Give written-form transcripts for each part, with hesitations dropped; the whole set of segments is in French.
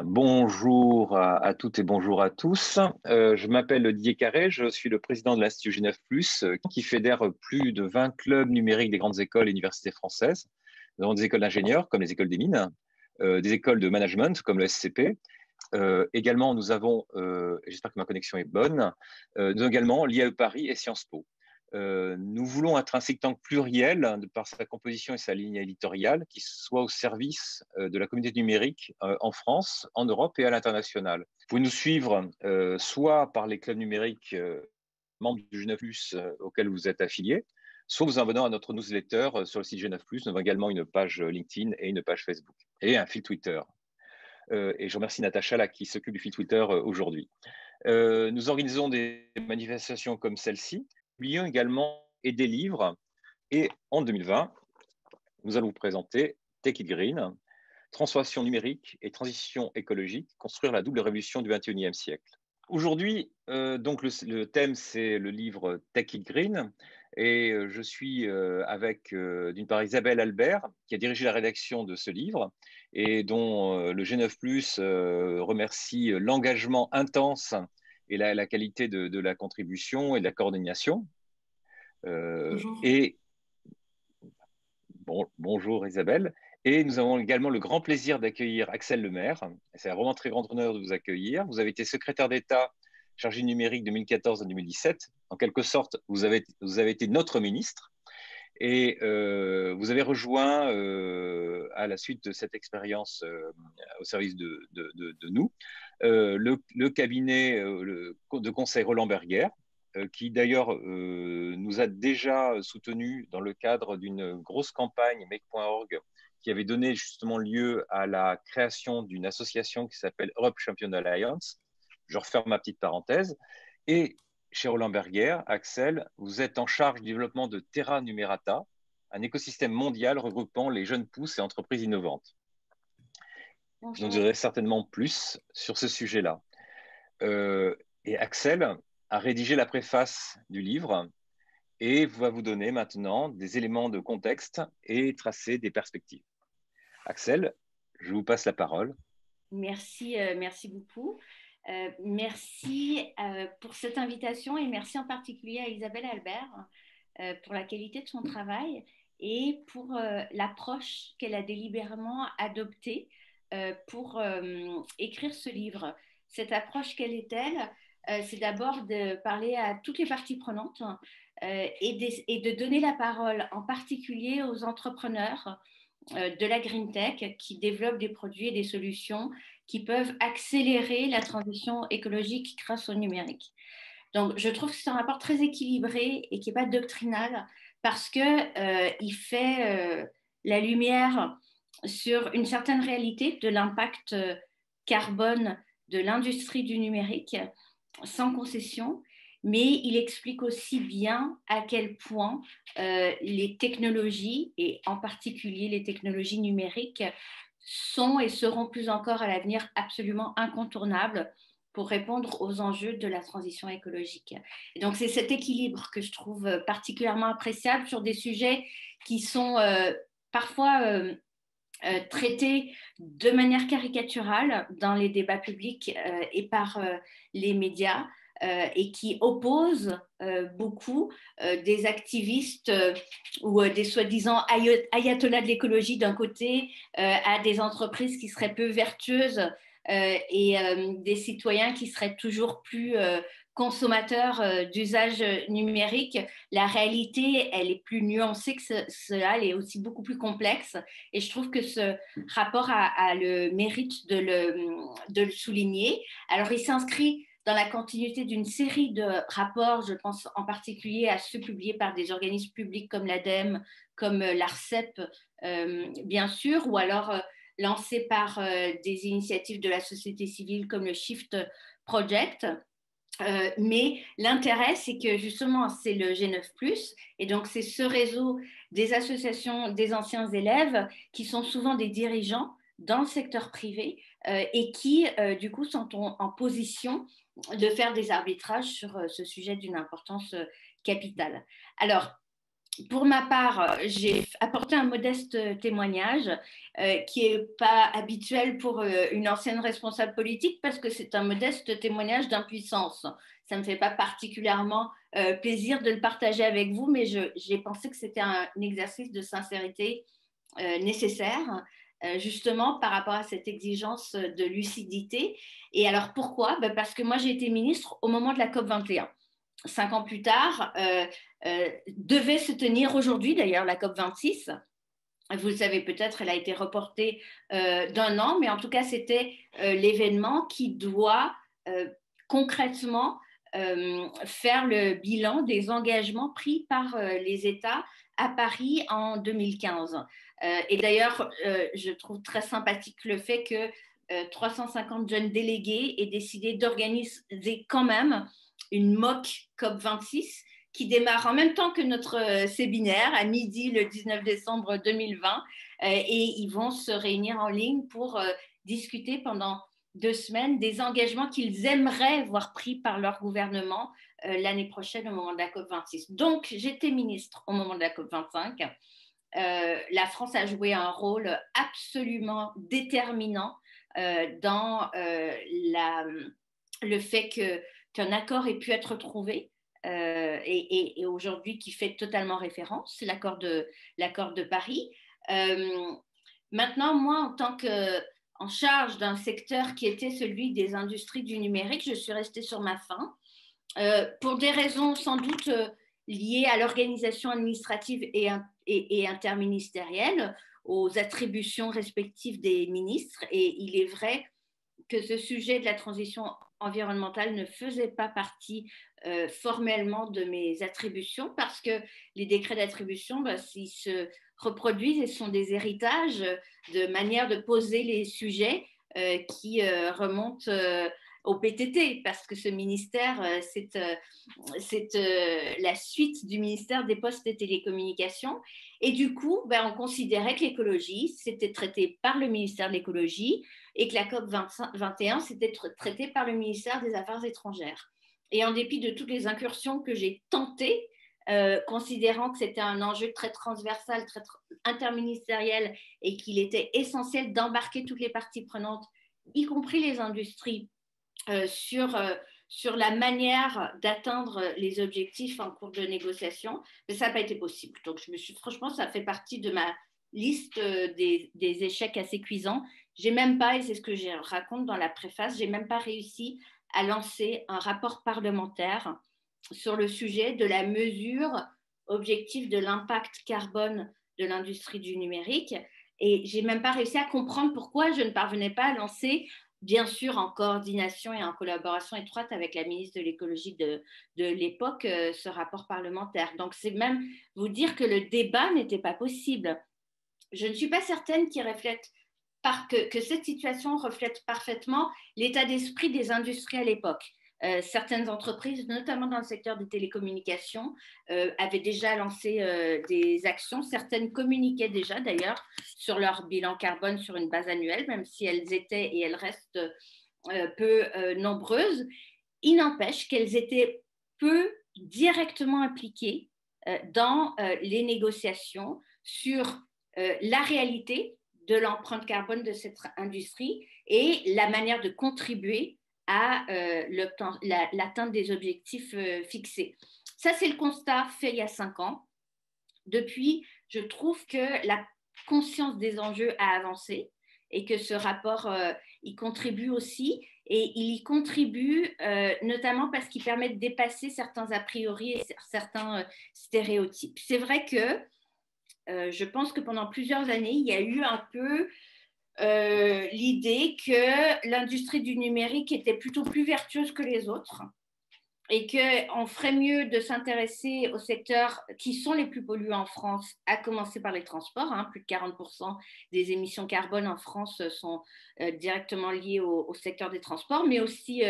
Bonjour à toutes et bonjour à tous. Je m'appelle Didier Carré, je suis le président de l'Institut G9+, qui fédère plus de 20 clubs numériques des grandes écoles et universités françaises. Nous avons des écoles d'ingénieurs comme les écoles des mines, des écoles de management comme le SCP. Également, nous avons, j'espère que ma connexion est bonne, nous avons également l'IAE Paris et Sciences Po. Nous voulons être un think tank pluriel de par sa composition et sa ligne éditoriale qui soit au service de la communauté numérique en France, en Europe et à l'international. Vous pouvez nous suivre soit par les clubs numériques membres du G9+, auxquels vous êtes affiliés, soit vous en abonnant à notre newsletter sur le site G9+. Nous avons également une page LinkedIn et une page Facebook et un fil Twitter. Et je remercie Natacha là, qui s'occupe du fil Twitter aujourd'hui. Nous organisons des manifestations comme celle-ci, publions également et des livres. Et en 2020, nous allons vous présenter Take It Green, transformation numérique et transition écologique, construire la double révolution du XXIe siècle. Aujourd'hui, donc le thème, c'est le livre Take It Green. Et je suis avec, d'une part, Isabelle Albert, qui a dirigé la rédaction de ce livre et dont le G9+, remercie l'engagement intense et la qualité de la contribution et de la coordination. Bonjour. Et bonjour Isabelle. Et nous avons également le grand plaisir d'accueillir Axel Lemaire. C'est un vraiment très grand honneur de vous accueillir. Vous avez été secrétaire d'État chargé du numérique de 2014 à 2017. En quelque sorte, vous avez été notre ministre. Et vous avez rejoint, à la suite de cette expérience au service de nous, le cabinet de conseil Roland Berger, qui d'ailleurs nous a déjà soutenus dans le cadre d'une grosse campagne Make.org qui avait donné justement lieu à la création d'une association qui s'appelle Europe Champion Alliance. Je referme ma petite parenthèse. Et chez Roland Berger, Axel, vous êtes en charge du développement de Terra Numerata, un écosystème mondial regroupant les jeunes pousses et entreprises innovantes. Bonjour. Je nous dirai certainement plus sur ce sujet-là. Et Axel a rédigé la préface du livre et va vous donner maintenant des éléments de contexte et tracer des perspectives. Axel, je vous passe la parole. Merci, merci beaucoup. Merci pour cette invitation et merci en particulier à Isabelle Albert pour la qualité de son travail et pour l'approche qu'elle a délibérément adoptée pour écrire ce livre. Cette approche, quelle est-elle? C'est d'abord de parler à toutes les parties prenantes et de donner la parole en particulier aux entrepreneurs de la Green Tech qui développent des produits et des solutions qui peuvent accélérer la transition écologique grâce au numérique. Donc, je trouve que c'est un rapport très équilibré et qui n'est pas doctrinal parce qu'il fait la lumière sur une certaine réalité de l'impact carbone de l'industrie du numérique sans concession, mais il explique aussi bien à quel point les technologies, et en particulier les technologies numériques, sont et seront plus encore à l'avenir absolument incontournables pour répondre aux enjeux de la transition écologique. Et donc, c'est cet équilibre que je trouve particulièrement appréciable sur des sujets qui sont parfois traités de manière caricaturale dans les débats publics et par les médias, et qui oppose beaucoup des activistes ou des soi-disant ayatollahs de l'écologie d'un côté à des entreprises qui seraient peu vertueuses et des citoyens qui seraient toujours plus consommateurs d'usage numérique. La réalité, elle est plus nuancée que cela, elle est aussi beaucoup plus complexe et je trouve que ce rapport a le mérite de le souligner. Alors, il s'inscrit dans la continuité d'une série de rapports, je pense en particulier à ceux publiés par des organismes publics comme l'ADEME, comme l'ARCEP, bien sûr, ou alors lancés par des initiatives de la société civile comme le Shift Project. Mais l'intérêt, c'est que justement, c'est le G9+, et donc c'est ce réseau des associations des anciens élèves qui sont souvent des dirigeants dans le secteur privé et qui, du coup, sont en position de faire des arbitrages sur ce sujet d'une importance capitale. Alors, Pour ma part, j'ai apporté un modeste témoignage qui n'est pas habituel pour une ancienne responsable politique parce que c'est un modeste témoignage d'impuissance. Ça ne me fait pas particulièrement plaisir de le partager avec vous, mais j'ai pensé que c'était un exercice de sincérité nécessaire, justement par rapport à cette exigence de lucidité. Et alors pourquoi? Parce que moi j'ai été ministre au moment de la COP 21. 5 ans plus tard, devait se tenir aujourd'hui, d'ailleurs, la COP 26. Vous le savez peut-être, elle a été reportée d'un an, mais en tout cas, c'était l'événement qui doit concrètement faire le bilan des engagements pris par les États à Paris en 2015. Et d'ailleurs, je trouve très sympathique le fait que 350 jeunes délégués aient décidé d'organiser quand même une mock COP26 qui démarre en même temps que notre séminaire à midi le 19 décembre 2020 et ils vont se réunir en ligne pour discuter pendant 2 semaines des engagements qu'ils aimeraient voir pris par leur gouvernement l'année prochaine au moment de la COP26. Donc, j'étais ministre au moment de la COP25. La France a joué un rôle absolument déterminant dans le fait qu'un accord ait pu être trouvé et aujourd'hui qui fait totalement référence, c'est l'accord de Paris. Maintenant, moi, en tant qu'en charge d'un secteur qui était celui des industries du numérique, je suis restée sur ma faim pour des raisons sans doute liées à l'organisation administrative et interministérielle, aux attributions respectives des ministres. Et il est vrai que ce sujet de la transition environnementale ne faisait pas partie formellement de mes attributions parce que les décrets d'attribution, ils se reproduisent et sont des héritages de manière de poser les sujets qui remontent au PTT, parce que ce ministère, c'est la suite du ministère des Postes et Télécommunications. Et du coup, on considérait que l'écologie, c'était traité par le ministère de l'écologie et que la COP 21, c'était traité par le ministère des Affaires étrangères. Et en dépit de toutes les incursions que j'ai tentées, considérant que c'était un enjeu très transversal, très interministériel et qu'il était essentiel d'embarquer toutes les parties prenantes, y compris les industries, sur la manière d'atteindre les objectifs en cours de négociation, mais ça n'a pas été possible. Donc, franchement, ça fait partie de ma liste des échecs assez cuisants. J'ai même pas, et c'est ce que je raconte dans la préface, j'ai même pas réussi à lancer un rapport parlementaire sur le sujet de la mesure objective de l'impact carbone de l'industrie du numérique. Et j'ai même pas réussi à comprendre pourquoi je ne parvenais pas à lancer, bien sûr en coordination et en collaboration étroite avec la ministre de l'écologie de l'époque, ce rapport parlementaire. Donc c'est même vous dire que le débat n'était pas possible. Je ne suis pas certaine que cette situation reflète parfaitement l'état d'esprit des industries à l'époque. Certaines entreprises, notamment dans le secteur des télécommunications, avaient déjà lancé des actions. Certaines communiquaient déjà, d'ailleurs, sur leur bilan carbone sur une base annuelle, même si elles étaient et elles restent peu nombreuses. Il n'empêche qu'elles étaient peu directement impliquées dans les négociations sur la réalité de l'empreinte carbone de cette industrie et la manière de contribuer à l'atteinte des objectifs fixés. Ça, c'est le constat fait il y a 5 ans. Depuis, je trouve que la conscience des enjeux a avancé et que ce rapport y contribue aussi. Et il y contribue notamment parce qu'il permet de dépasser certains a priori et certains stéréotypes. C'est vrai que je pense que pendant plusieurs années, il y a eu un peu l'idée que l'industrie du numérique était plutôt plus vertueuse que les autres et qu'on ferait mieux de s'intéresser aux secteurs qui sont les plus polluants en France, à commencer par les transports. Plus de 40% des émissions carbone en France sont directement liées au secteur des transports, mais aussi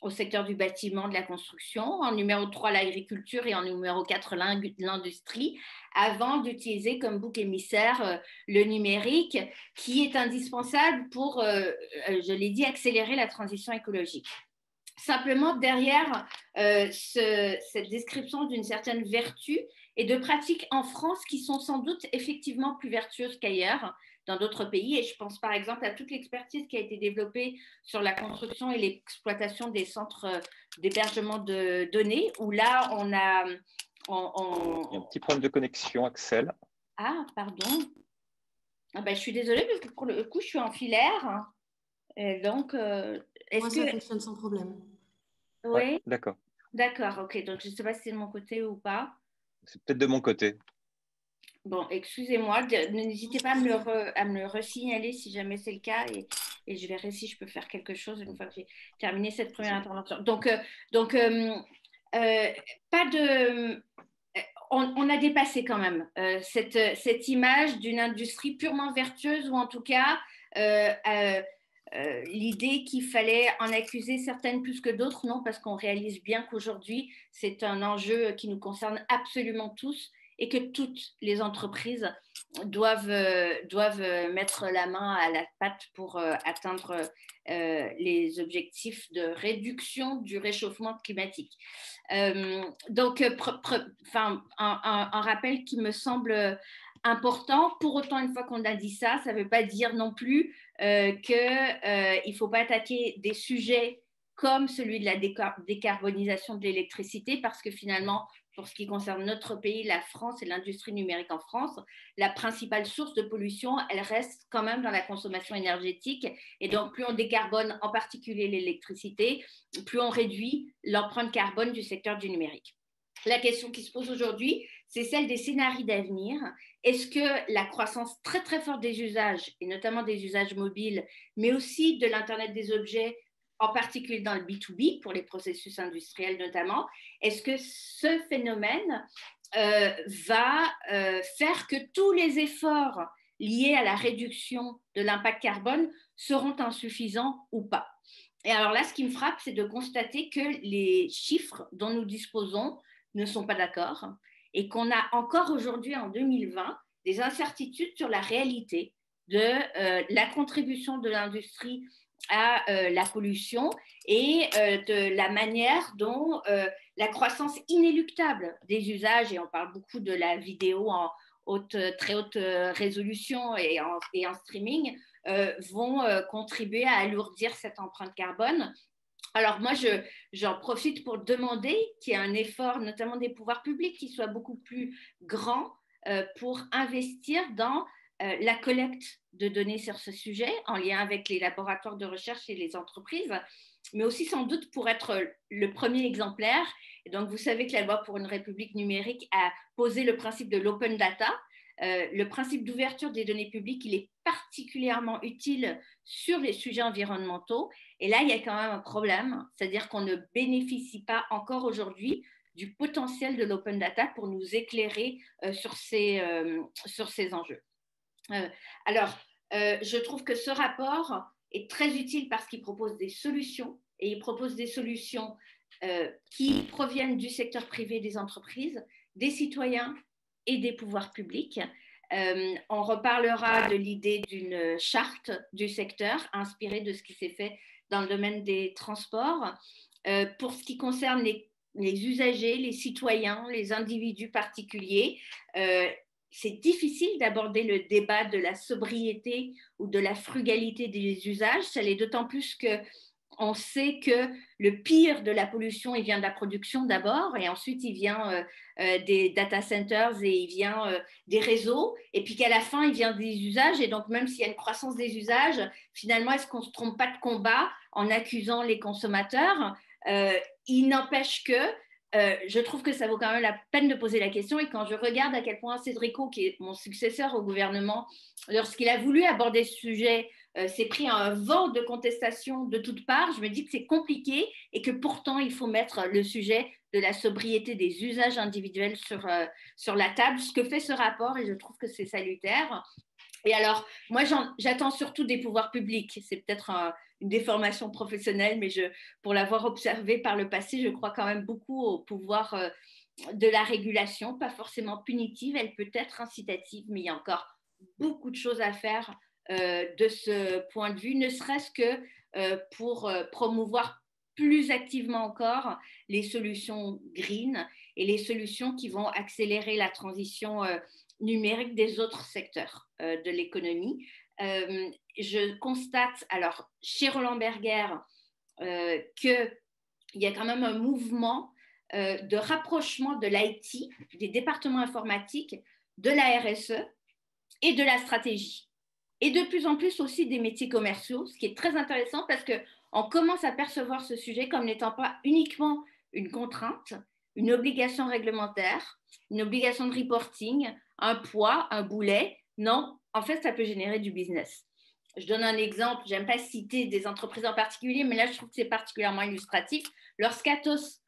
au secteur du bâtiment, de la construction, en numéro 3 l'agriculture et en numéro 4 l'industrie, avant d'utiliser comme bouc émissaire le numérique qui est indispensable pour, je l'ai dit, accélérer la transition écologique. Simplement, derrière cette description d'une certaine vertu, et de pratiques en France qui sont sans doute effectivement plus vertueuses qu'ailleurs dans d'autres pays. Et je pense par exemple à toute l'expertise qui a été développée sur la construction et l'exploitation des centres d'hébergement de données, où là, on a... Il y a un petit problème de connexion, Axel. Ah, pardon. Ah ben, je suis désolée parce que pour le coup, je suis en filaire. Et donc, Moi, ça fonctionne sans problème. Oui, ouais, d'accord. D'accord, ok. Donc, je ne sais pas si c'est de mon côté ou pas. C'est peut-être de mon côté. Bon, excusez-moi. N'hésitez pas à me le resignaler si jamais c'est le cas et je verrai si je peux faire quelque chose une fois que j'ai terminé cette première intervention. Donc pas de... On a dépassé quand même cette image d'une industrie purement vertueuse ou en tout cas l'idée qu'il fallait en accuser certaines plus que d'autres, non, parce qu'on réalise bien qu'aujourd'hui, c'est un enjeu qui nous concerne absolument tous et que toutes les entreprises doivent mettre la main à la pâte pour atteindre les objectifs de réduction du réchauffement climatique. Donc, un rappel qui me semble important. Pour autant, une fois qu'on a dit ça, ça ne veut pas dire non plus qu'il ne faut pas attaquer des sujets comme celui de la décarbonisation de l'électricité, parce que finalement, pour ce qui concerne notre pays, la France et l'industrie numérique en France, la principale source de pollution, elle reste quand même dans la consommation énergétique. Et donc, plus on décarbone en particulier l'électricité, plus on réduit l'empreinte carbone du secteur du numérique. La question qui se pose aujourd'hui, c'est celle des scénarios d'avenir. Est-ce que la croissance très très forte des usages, et notamment des usages mobiles, mais aussi de l'Internet des objets, en particulier dans le B2B, pour les processus industriels notamment, est-ce que ce phénomène va faire que tous les efforts liés à la réduction de l'impact carbone seront insuffisants ou pas? Et alors là, ce qui me frappe, c'est de constater que les chiffres dont nous disposons ne sont pas d'accord et qu'on a encore aujourd'hui, en 2020, des incertitudes sur la réalité de la contribution de l'industrie à la pollution et de la manière dont la croissance inéluctable des usages, et on parle beaucoup de la vidéo en très haute résolution et en streaming, vont contribuer à alourdir cette empreinte carbone. Alors moi, j'en profite pour demander qu'il y ait un effort, notamment des pouvoirs publics, qui soit beaucoup plus grand pour investir dans la collecte de données sur ce sujet, en lien avec les laboratoires de recherche et les entreprises, mais aussi sans doute pour être le premier exemplaire. Et donc, vous savez que la loi pour une République numérique a posé le principe de l'open data. Le principe d'ouverture des données publiques, il est particulièrement utile sur les sujets environnementaux. Et là, il y a quand même un problème, c'est-à-dire qu'on ne bénéficie pas encore aujourd'hui du potentiel de l'open data pour nous éclairer sur ces enjeux. Je trouve que ce rapport est très utile parce qu'il propose des solutions, et il propose des solutions qui proviennent du secteur privé, des entreprises, des citoyens et des pouvoirs publics. On reparlera de l'idée d'une charte du secteur inspirée de ce qui s'est fait dans le domaine des transports. Pour ce qui concerne les usagers, les citoyens, les individus particuliers, c'est difficile d'aborder le débat de la sobriété ou de la frugalité des usages. Ça l'est d'autant plus qu'on sait que le pire de la pollution, il vient de la production d'abord, et ensuite il vient des data centers et il vient des réseaux, et puis qu'à la fin, il vient des usages. Et donc, même s'il y a une croissance des usages, finalement, est-ce qu'on ne se trompe pas de combat en accusant les consommateurs? Il n'empêche que je trouve que ça vaut quand même la peine de poser la question. Et quand je regarde à quel point Cédrico, qui est mon successeur au gouvernement, lorsqu'il a voulu aborder ce sujet, s'est pris un vent de contestation de toutes parts, je me dis que c'est compliqué et que pourtant il faut mettre le sujet de la sobriété des usages individuels sur la table, ce que fait ce rapport, et je trouve que c'est salutaire. Et alors, moi, j'attends surtout des pouvoirs publics. C'est peut-être une déformation professionnelle, mais pour l'avoir observé par le passé, je crois quand même beaucoup au pouvoir de la régulation, pas forcément punitive, elle peut être incitative, mais il y a encore beaucoup de choses à faire de ce point de vue, ne serait-ce que pour promouvoir plus activement encore les solutions green et les solutions qui vont accélérer la transition numérique des autres secteurs de l'économie. Je constate, alors, chez Roland Berger, qu'il y a quand même un mouvement de rapprochement de l'IT, des départements informatiques, de la RSE et de la stratégie. Et de plus en plus aussi des métiers commerciaux, ce qui est très intéressant parce qu'on commence à percevoir ce sujet comme n'étant pas uniquement une contrainte, une obligation réglementaire, une obligation de reporting, un poids, un boulet. Non, en fait, ça peut générer du business. Je donne un exemple, j'aime pas citer des entreprises en particulier, mais là, je trouve que c'est particulièrement illustratif. Lorsqu'Atos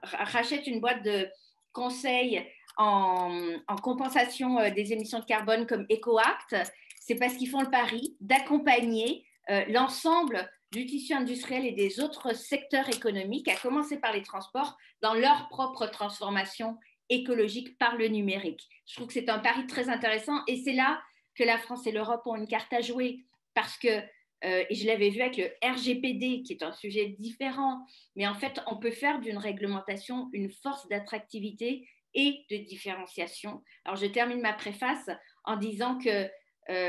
rachète une boîte de conseil en compensation des émissions de carbone comme EcoAct, c'est parce qu'ils font le pari d'accompagner l'ensemble du tissu industriel et des autres secteurs économiques, à commencer par les transports, dans leur propre transformation écologique par le numérique. Je trouve que c'est un pari très intéressant et c'est là que la France et l'Europe ont une carte à jouer parce que, et je l'avais vu avec le RGPD, qui est un sujet différent, mais en fait, on peut faire d'une réglementation une force d'attractivité et de différenciation. Alors, je termine ma préface en disant que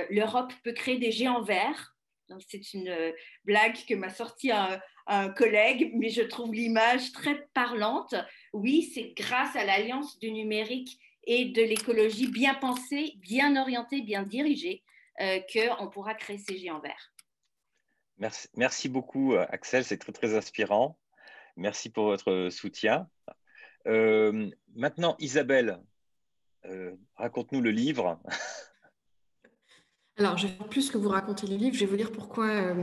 l'Europe peut créer des géants verts. Donc, c'est une blague que m'a sorti un collègue, mais je trouve l'image très parlante. Oui, c'est grâce à l'alliance du numérique et de l'écologie bien pensée, bien orientée, bien dirigée, qu'on pourra créer ces géants verts. Merci beaucoup, Axel, c'est très, très inspirant. Merci pour votre soutien. Maintenant, Isabelle, raconte-nous le livre. Alors, je vais faire plus que vous raconter le livre. Je vais vous dire pourquoi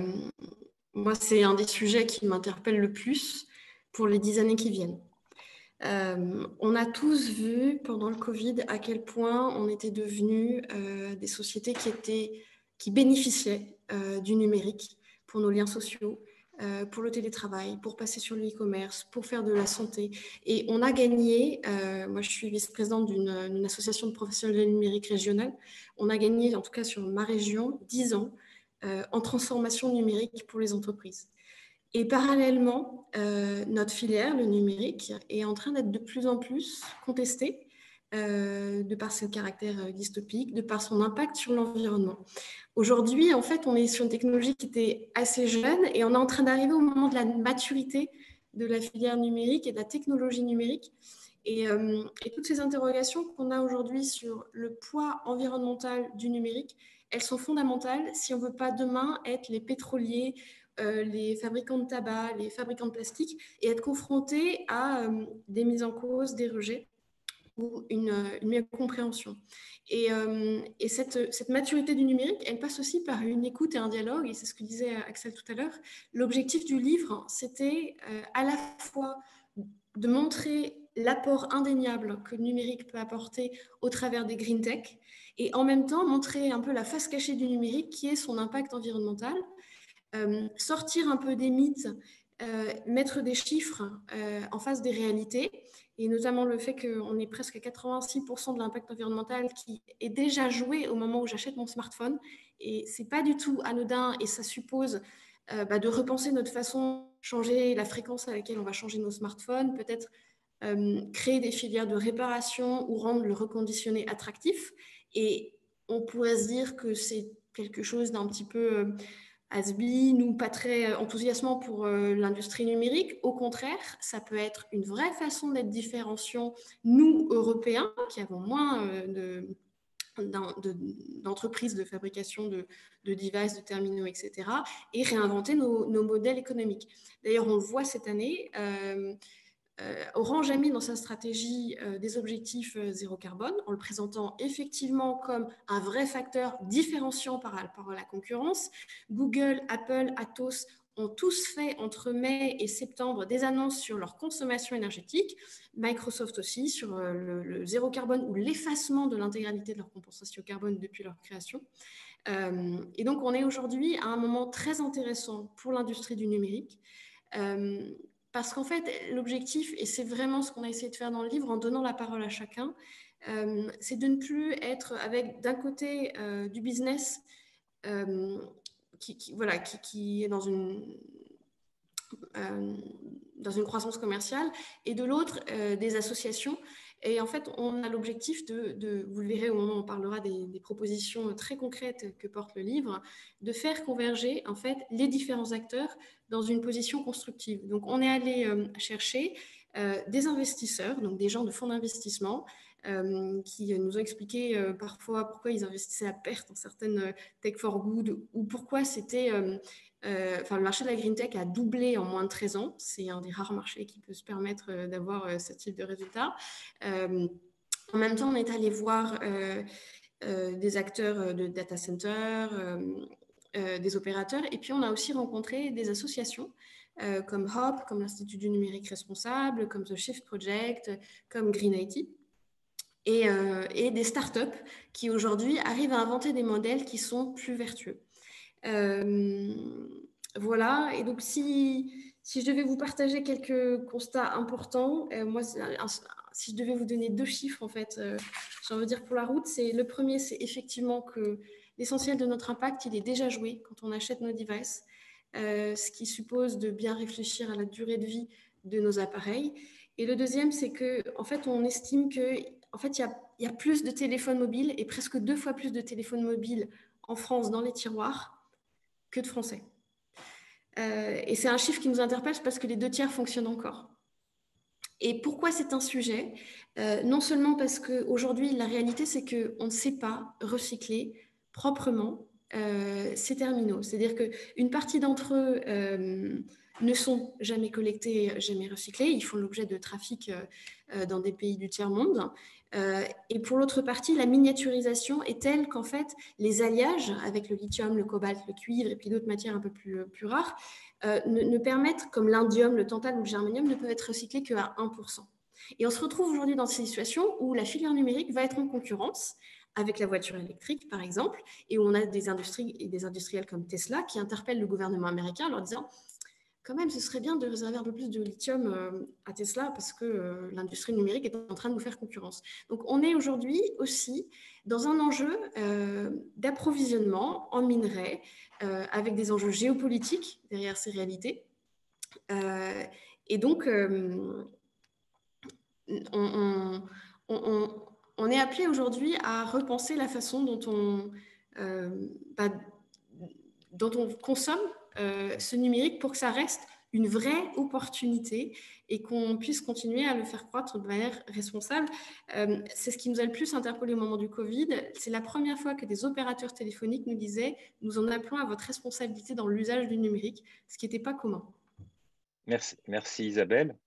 moi, c'est un des sujets qui m'interpelle le plus pour les 10 années qui viennent. On a tous vu pendant le Covid à quel point on était devenus des sociétés qui bénéficiaient du numérique pour nos liens sociaux, pour le télétravail, pour passer sur le e-commerce, pour faire de la santé. Et on a gagné, moi je suis vice-présidente d'une association de professionnels du numérique régionale, on a gagné, en tout cas sur ma région, 10 ans en transformation numérique pour les entreprises. Et parallèlement, notre filière, le numérique, est en train d'être de plus en plus contestée de par ses caractères dystopiques, de par son impact sur l'environnement. Aujourd'hui, en fait, on est sur une technologie qui était assez jeune et on est en train d'arriver au moment de la maturité de la filière numérique et de la technologie numérique. Et toutes ces interrogations qu'on a aujourd'hui sur le poids environnemental du numérique, elles sont fondamentales si on ne veut pas demain être les pétroliers, les fabricants de tabac, les fabricants de plastique et être confrontés à des mises en cause, des rejets ou une meilleure compréhension. Et cette maturité du numérique, elle passe aussi par une écoute et un dialogue, et c'est ce que disait Axel tout à l'heure. L'objectif du livre, c'était à la fois de montrer l'apport indéniable que le numérique peut apporter au travers des green tech, et en même temps montrer un peu la face cachée du numérique, qui est son impact environnemental, sortir un peu des mythes, mettre des chiffres en face des réalités, et notamment le fait qu'on est presque à 86% de l'impact environnemental qui est déjà joué au moment où j'achète mon smartphone. Et ce n'est pas du tout anodin et ça suppose de repenser notre façon, changer la fréquence à laquelle on va changer nos smartphones, peut-être créer des filières de réparation ou rendre le reconditionné attractif. Et on pourrait se dire que c'est quelque chose d'un petit peu has-been ou pas très enthousiasmant pour l'industrie numérique. Au contraire, ça peut être une vraie façon d'être différenciant, nous, Européens, qui avons moins d'entreprises de fabrication de devices, de terminaux, etc., et réinventer nos modèles économiques. D'ailleurs, on le voit cette année, Orange a mis dans sa stratégie des objectifs zéro carbone en le présentant effectivement comme un vrai facteur différenciant par rapport à la concurrence. Google, Apple, Atos ont tous fait entre mai et septembre des annonces sur leur consommation énergétique. Microsoft aussi sur le zéro carbone ou l'effacement de l'intégralité de leur compensation carbone depuis leur création. Et donc, on est aujourd'hui à un moment très intéressant pour l'industrie du numérique. Parce qu'en fait, l'objectif, et c'est vraiment ce qu'on a essayé de faire dans le livre en donnant la parole à chacun, c'est de ne plus être avec d'un côté du business qui est dans dans une croissance commerciale, et de l'autre, des associations. Et en fait, on a l'objectif vous le verrez au moment où on parlera des propositions très concrètes que porte le livre, de faire converger en fait les différents acteurs dans une position constructive. Donc, on est allé chercher des investisseurs, donc des gens de fonds d'investissement, qui nous ont expliqué parfois pourquoi ils investissaient à perte dans certaines tech for good, ou pourquoi c'était... le marché de la green tech a doublé en moins de 13 ans. C'est un des rares marchés qui peut se permettre d'avoir ce type de résultats. En même temps, on est allé voir des acteurs de data center, des opérateurs, et puis on a aussi rencontré des associations comme HOP, comme l'Institut du numérique responsable, comme The Shift Project, comme Green IT. Et des startups qui aujourd'hui arrivent à inventer des modèles qui sont plus vertueux. Voilà, et donc si je devais vous partager quelques constats importants, moi, si je devais vous donner 2 chiffres, en fait, j'ai envie de dire pour la route, le premier, c'est effectivement que l'essentiel de notre impact, il est déjà joué quand on achète nos devices, ce qui suppose de bien réfléchir à la durée de vie de nos appareils. Et le deuxième, c'est qu'en fait, on estime qu'en fait, il y a plus de téléphones mobiles et presque 2 fois plus de téléphones mobiles en France dans les tiroirs que de Français. Et c'est un chiffre qui nous interpelle parce que les 2/3 fonctionnent encore. Et pourquoi c'est un sujet ? Non seulement parce qu'aujourd'hui, la réalité, c'est qu'on ne sait pas recycler proprement ces terminaux. C'est-à-dire qu'une partie d'entre eux ne sont jamais collectés, jamais recyclés. Ils font l'objet de trafic dans des pays du tiers-monde. Et pour l'autre partie, la miniaturisation est telle qu'en fait, les alliages avec le lithium, le cobalt, le cuivre et puis d'autres matières un peu plus rares ne permettent, comme l'indium, le tantal ou le germanium, ne peuvent être recyclés qu'à 1%. Et on se retrouve aujourd'hui dans ces situations où la filière numérique va être en concurrence avec la voiture électrique, par exemple, et où on a des industries et des industriels comme Tesla qui interpellent le gouvernement américain en leur disant quand même, ce serait bien de réserver un peu plus de lithium à Tesla parce que l'industrie numérique est en train de nous faire concurrence. Donc, on est aujourd'hui aussi dans un enjeu d'approvisionnement en minerais avec des enjeux géopolitiques derrière ces réalités. Et donc, on est appelé aujourd'hui à repenser la façon dont on consomme ce numérique pour que ça reste une vraie opportunité et qu'on puisse continuer à le faire croître de manière responsable. C'est ce qui nous a le plus interpellé au moment du Covid. C'est la première fois que des opérateurs téléphoniques nous disaient « Nous en appelons à votre responsabilité dans l'usage du numérique », ce qui n'était pas commun. Merci Isabelle.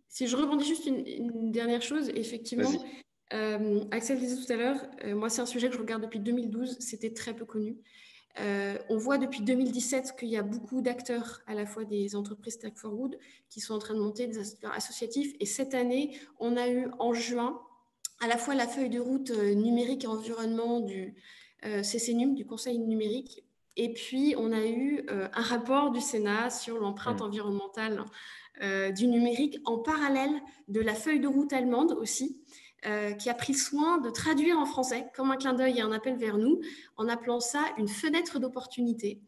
Si je rebondis juste une dernière chose, effectivement, Axel disait tout à l'heure, moi c'est un sujet que je regarde depuis 2012, c'était très peu connu. On voit depuis 2017 qu'il y a beaucoup d'acteurs, à la fois des entreprises Tech for Good, qui sont en train de monter des acteurs associatifs. Et cette année, on a eu en juin à la fois la feuille de route numérique et environnement du CCNUM, du Conseil numérique. Et puis, on a eu un rapport du Sénat sur l'empreinte environnementale du numérique en parallèle de la feuille de route allemande aussi, qui a pris soin de traduire en français, comme un clin d'œil et un appel vers nous, en appelant ça une fenêtre d'opportunité.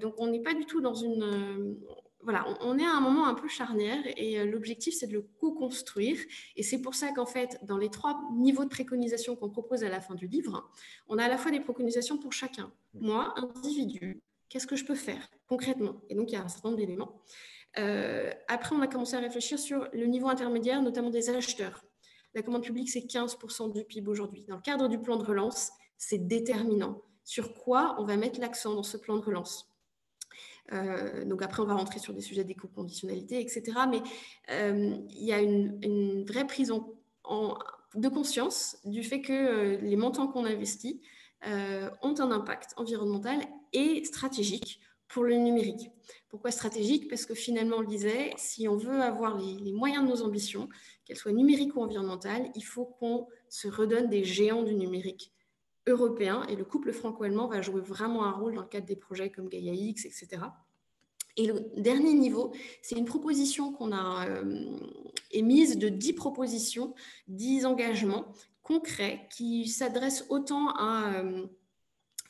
Donc, on n'est pas du tout dans une... voilà, on est à un moment un peu charnière et l'objectif, c'est de le co-construire. Et c'est pour ça qu'en fait, dans les 3 niveaux de préconisation qu'on propose à la fin du livre, on a à la fois des préconisations pour chacun. Moi, individu, qu'est-ce que je peux faire concrètement ? Et donc, il y a un certain nombre d'éléments. Après, on a commencé à réfléchir sur le niveau intermédiaire, notamment des acheteurs. La commande publique, c'est 15% du PIB aujourd'hui. Dans le cadre du plan de relance, c'est déterminant. Sur quoi on va mettre l'accent dans ce plan de relance ? Donc après, on va rentrer sur des sujets d'éco-conditionnalité, etc. Mais il y a une vraie prise de conscience du fait que les montants qu'on investit ont un impact environnemental et stratégique pour le numérique. Pourquoi stratégique ? Parce que finalement, on le disait, si on veut avoir les moyens de nos ambitions, qu'elles soient numériques ou environnementales, il faut qu'on se redonne des géants du numérique européen, et le couple franco-allemand va jouer vraiment un rôle dans le cadre des projets comme Gaia X, etc. Et le dernier niveau, c'est une proposition qu'on a émise de 10 propositions, 10 engagements concrets qui s'adressent autant à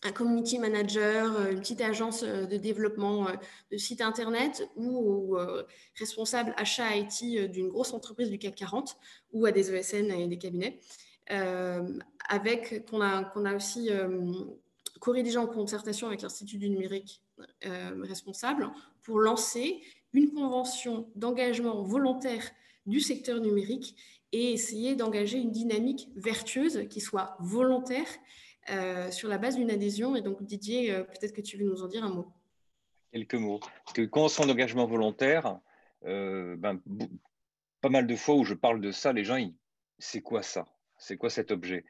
un community manager, une petite agence de développement de site internet ou responsable achat IT d'une grosse entreprise du CAC 40 ou à des ESN et des cabinets, qu'on a aussi co-rédigé en concertation avec l'Institut du numérique responsable pour lancer une convention d'engagement volontaire du secteur numérique et essayer d'engager une dynamique vertueuse qui soit volontaire sur la base d'une adhésion. Et donc, Didier, peut-être que tu veux nous en dire un mot. Quelques mots. Parce que convention d'engagement volontaire, pas mal de fois où je parle de ça, les gens, c'est quoi ça? C'est quoi cet objet?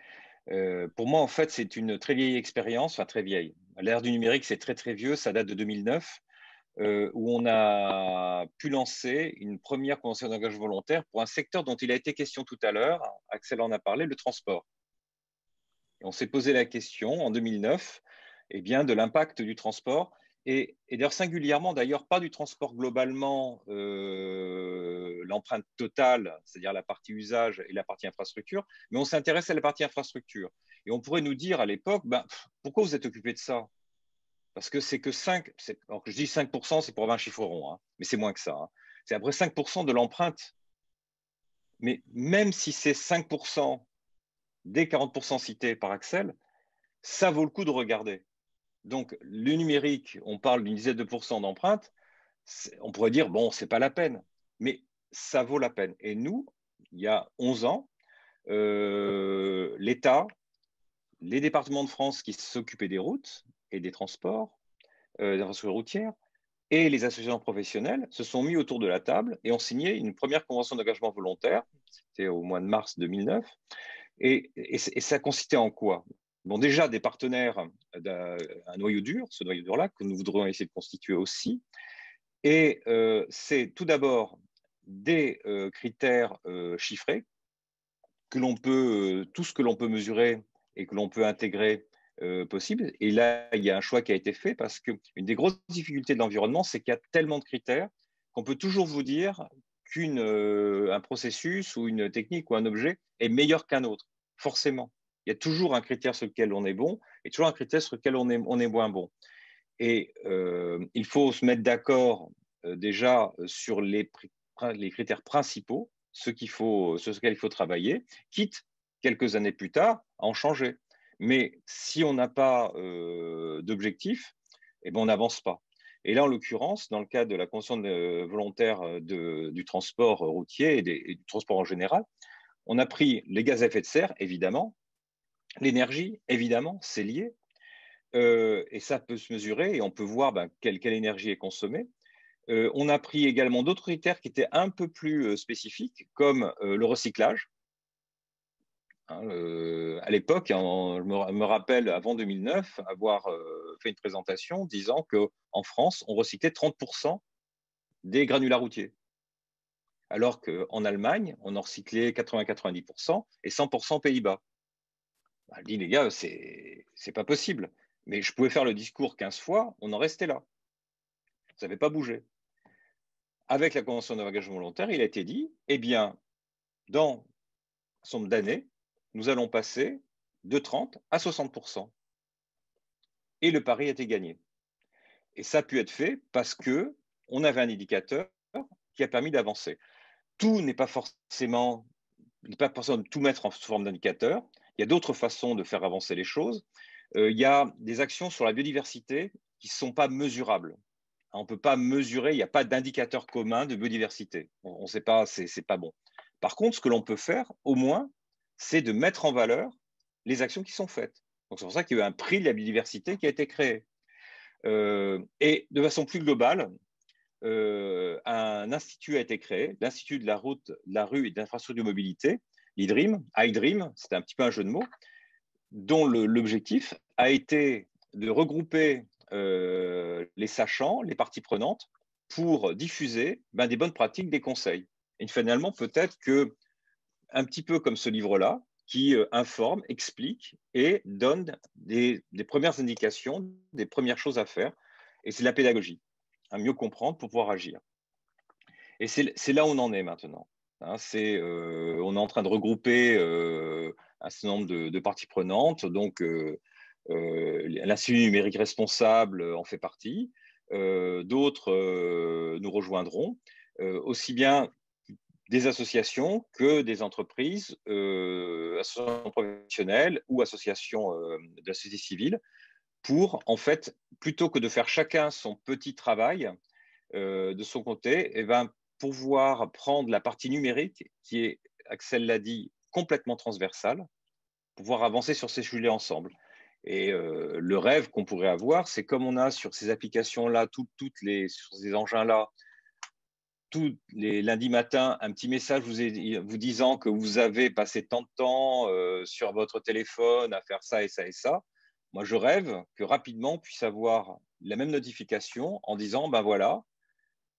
Pour moi, en fait, c'est une très vieille expérience, enfin très vieille. À l'ère du numérique, c'est très très vieux, ça date de 2009, où on a pu lancer une première convention d'engagement volontaire pour un secteur dont il a été question tout à l'heure, Axel en a parlé, le transport. Et on s'est posé la question en 2009 eh bien, de l'impact du transport et d'ailleurs singulièrement, d'ailleurs pas du transport globalement, l'empreinte totale, c'est-à-dire la partie usage et la partie infrastructure, mais on s'intéresse à la partie infrastructure. Et on pourrait nous dire à l'époque, pourquoi vous êtes occupé de ça? Parce que c'est que 5, alors que je dis 5%, c'est pour 20 chiffres ronds, hein, mais c'est moins que ça. Hein. C'est après 5% de l'empreinte. Mais même si c'est 5% des 40% cités par Axel, ça vaut le coup de regarder. Donc, le numérique, on parle d'une dizaine de pourcents d'empreintes, on pourrait dire, bon, c'est pas la peine, mais ça vaut la peine. Et nous, il y a 11 ans, l'État, les départements de France qui s'occupaient des routes et des transports, des infrastructures routières, et les associations professionnelles se sont mis autour de la table et ont signé une première convention d'engagement volontaire, c'était au mois de mars 2009, et ça consistait en quoi? Bon, déjà, des partenaires, un noyau dur, ce noyau dur-là, que nous voudrions essayer de constituer aussi. Et c'est tout d'abord des critères chiffrés, que l'on peut, tout ce que l'on peut mesurer et que l'on peut intégrer possible. Et là, il y a un choix qui a été fait parce qu'une des grosses difficultés de l'environnement, c'est qu'il y a tellement de critères qu'on peut toujours vous dire qu'un processus ou une technique ou un objet est meilleur qu'un autre, forcément. Il y a toujours un critère sur lequel on est bon et toujours un critère sur lequel on est moins bon. Et il faut se mettre d'accord déjà sur les critères principaux, sur lesquels il faut travailler, quitte quelques années plus tard à en changer. Mais si on n'a pas d'objectif, eh ben, on n'avance pas. Et là, en l'occurrence, dans le cas de la convention volontaire du transport routier et du transport en général, on a pris les gaz à effet de serre, évidemment, l'énergie, évidemment, c'est lié, et ça peut se mesurer et on peut voir quelle énergie est consommée. On a pris également d'autres critères qui étaient un peu plus spécifiques, comme le recyclage. Hein, à l'époque, je me rappelle, avant 2009, avoir fait une présentation disant qu'en France, on recyclait 30% des granulats routiers. Alors qu'en Allemagne, on en recyclait 80-90% et 100% aux Pays-Bas. Je dis, les gars, c'est pas possible. Mais je pouvais faire le discours 15 fois, on en restait là. Ça n'avait pas bougé. Avec la convention d'engagement volontaire, il a été dit, eh bien, dans un certain nombre d'années, nous allons passer de 30 à 60%. Et le pari a été gagné. Et ça a pu être fait parce qu'on avait un indicateur qui a permis d'avancer. Tout n'est pas forcément, il n'est pas forcément de tout mettre en forme d'indicateur. Il y a d'autres façons de faire avancer les choses. Il y a des actions sur la biodiversité qui ne sont pas mesurables. On ne peut pas mesurer, il n'y a pas d'indicateur commun de biodiversité. On ne sait pas, c'est pas bon. Par contre, ce que l'on peut faire, au moins, c'est de mettre en valeur les actions qui sont faites. Donc c'est pour ça qu'il y a eu un prix de la biodiversité qui a été créé. Et de façon plus globale, un institut a été créé, l'Institut de la route, de la rue et d'infrastructure de mobilité, l'IDRIM, iDream, c'était un petit peu un jeu de mots, dont l'objectif a été de regrouper les sachants, les parties prenantes, pour diffuser des bonnes pratiques, des conseils. Et finalement, peut-être que, un petit peu comme ce livre-là, qui informe, explique et donne des premières indications, des premières choses à faire. Et c'est la pédagogie, à mieux comprendre pour pouvoir agir. Et c'est là où on en est maintenant. Hein, on est en train de regrouper un certain nombre de parties prenantes, donc l'Institut numérique responsable en fait partie. D'autres nous rejoindront, aussi bien des associations que des entreprises, associations professionnelles ou associations de la société civile, pour, en fait, plutôt que de faire chacun son petit travail de son côté, eh ben, pouvoir prendre la partie numérique qui est, Axel l'a dit, complètement transversale, pouvoir avancer sur ces sujets ensemble. Et le rêve qu'on pourrait avoir, c'est comme on a sur ces applications-là, sur ces engins-là, tous les lundis matins, un petit message vous disant que vous avez passé tant de temps sur votre téléphone à faire ça et ça et ça. Moi, je rêve que rapidement, on puisse avoir la même notification en disant, ben voilà,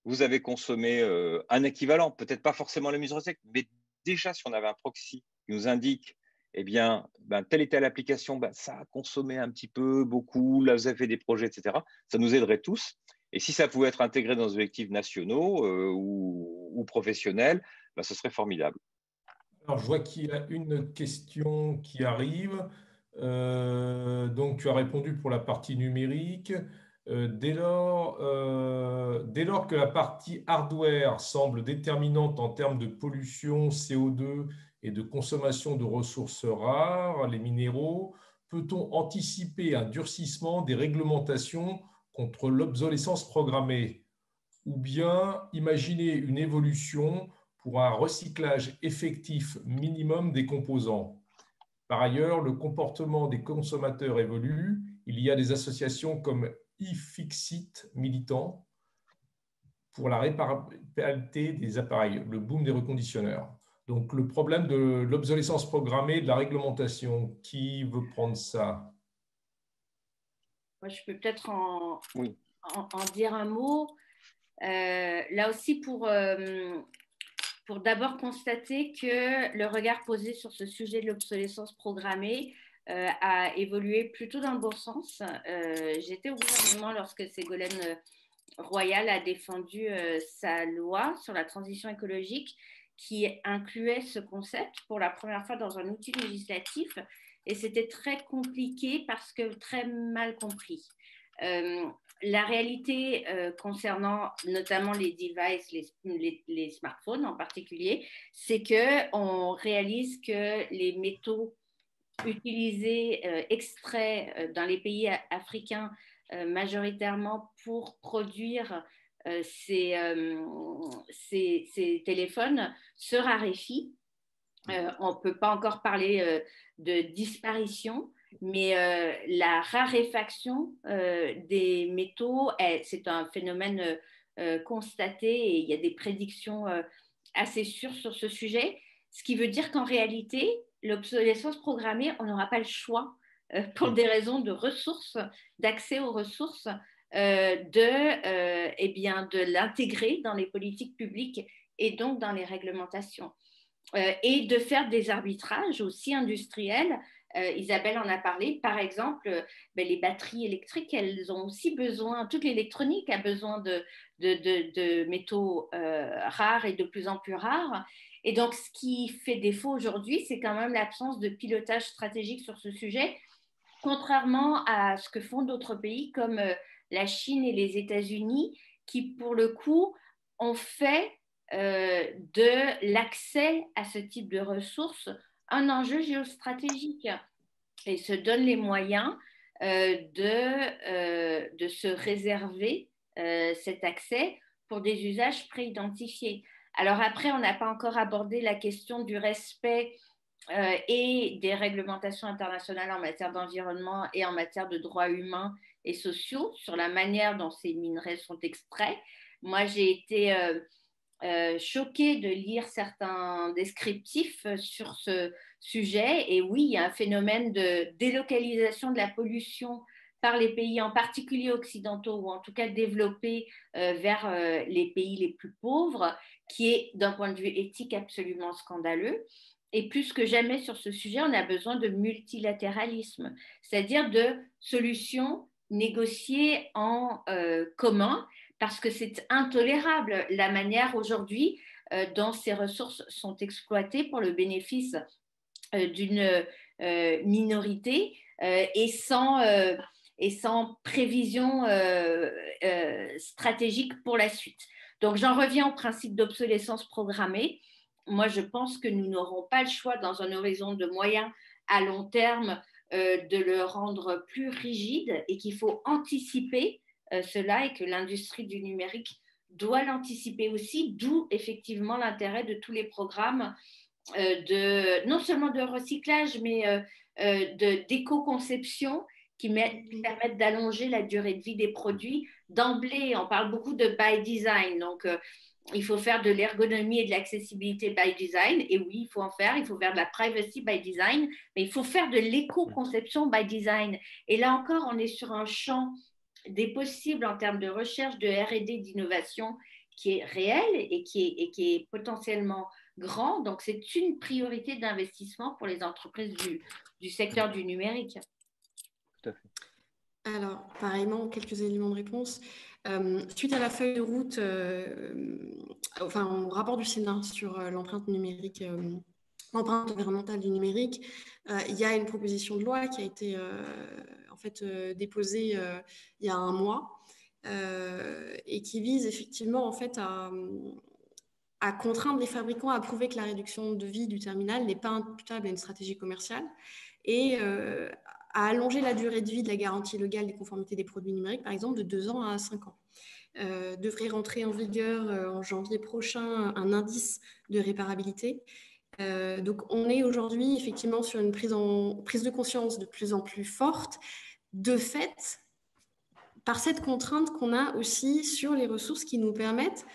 vous avez consommé un équivalent, peut-être pas forcément la musique, mais déjà, si on avait un proxy qui nous indique, eh bien, ben, telle et telle application, ben, ça a consommé un petit peu, beaucoup, là, vous avez fait des projets, etc., ça nous aiderait tous. Et si ça pouvait être intégré dans nos objectifs nationaux ou professionnels, ben, ce serait formidable. Alors, je vois qu'il y a une question qui arrive. Donc, tu as répondu pour la partie numérique. Dès lors que la partie hardware semble déterminante en termes de pollution, CO2 et de consommation de ressources rares, les minéraux, peut-on anticiper un durcissement des réglementations contre l'obsolescence programmée? Ou bien imaginer une évolution pour un recyclage effectif minimum des composants? Par ailleurs, le comportement des consommateurs évolue. Il y a des associations comme iFixit militant pour la réparabilité des appareils, le boom des reconditionneurs. Donc, le problème de l'obsolescence programmée, de la réglementation, qui veut prendre ça? Moi, je peux peut-être Oui. en dire un mot. Là aussi, pour d'abord constater que le regard posé sur ce sujet de l'obsolescence programmée a évolué plutôt dans le bon sens. J'étais au gouvernement lorsque Ségolène Royal a défendu sa loi sur la transition écologique qui incluait ce concept pour la première fois dans un outil législatif, et c'était très compliqué parce que très mal compris. La réalité concernant notamment les devices, les smartphones en particulier, c'est qu'on réalise que les métaux utilisés, extraits dans les pays africains majoritairement pour produire ces téléphones se raréfient. On ne peut pas encore parler de disparition, mais la raréfaction des métaux, c'est un phénomène constaté, et il y a des prédictions assez sûres sur ce sujet, ce qui veut dire qu'en réalité, l'obsolescence programmée, on n'aura pas le choix pour des raisons de ressources, d'accès aux ressources, de l'intégrer dans les politiques publiques et donc dans les réglementations. Et de faire des arbitrages aussi industriels. Isabelle en a parlé, par exemple, les batteries électriques, elles ont aussi besoin, toute l'électronique a besoin de métaux rares et de plus en plus rares. Et donc, ce qui fait défaut aujourd'hui, c'est quand même l'absence de pilotage stratégique sur ce sujet, contrairement à ce que font d'autres pays comme la Chine et les États-Unis, qui, pour le coup, ont fait de l'accès à ce type de ressources un enjeu géostratégique et se donnent les moyens de se réserver cet accès pour des usages préidentifiés. Alors après, on n'a pas encore abordé la question du respect et des réglementations internationales en matière d'environnement et en matière de droits humains et sociaux sur la manière dont ces minerais sont extraits. Moi, j'ai été choquée de lire certains descriptifs sur ce sujet. Et oui, il y a un phénomène de délocalisation de la pollution par les pays, en particulier occidentaux, ou en tout cas développés vers les pays les plus pauvres, qui est d'un point de vue éthique absolument scandaleux. Et plus que jamais sur ce sujet, on a besoin de multilatéralisme, c'est-à-dire de solutions négociées en commun, parce que c'est intolérable la manière aujourd'hui dont ces ressources sont exploitées pour le bénéfice d'une minorité et sans prévision stratégique pour la suite. Donc, j'en reviens au principe d'obsolescence programmée. Moi, je pense que nous n'aurons pas le choix, dans un horizon de moyen à long terme, de le rendre plus rigide et qu'il faut anticiper cela et que l'industrie du numérique doit l'anticiper aussi, d'où effectivement l'intérêt de tous les programmes non seulement de recyclage, mais d'éco-conception qui permettent d'allonger la durée de vie des produits. D'emblée, on parle beaucoup de by design, donc il faut faire de l'ergonomie et de l'accessibilité by design, et oui, il faut en faire, il faut faire de la privacy by design, mais il faut faire de l'éco-conception by design. Et là encore, on est sur un champ des possibles en termes de recherche, de R&D, d'innovation qui est réel et qui est potentiellement grand. Donc, c'est une priorité d'investissement pour les entreprises du secteur du numérique. Tout à fait. Alors, pareillement, quelques éléments de réponse. Suite à la feuille de route, au rapport du Sénat sur l'empreinte numérique, l'empreinte environnementale du numérique, il y a une proposition de loi qui a été déposée il y a un mois et qui vise effectivement en fait à contraindre les fabricants à prouver que la réduction de vie du terminal n'est pas imputable à une stratégie commerciale et à allonger la durée de vie de la garantie légale des conformités des produits numériques, par exemple, de 2 ans à 5 ans. Devrait rentrer en vigueur en janvier prochain un indice de réparabilité. Donc, on est aujourd'hui effectivement sur une prise de conscience de plus en plus forte, de fait, par cette contrainte qu'on a aussi sur les ressources qui nous permettent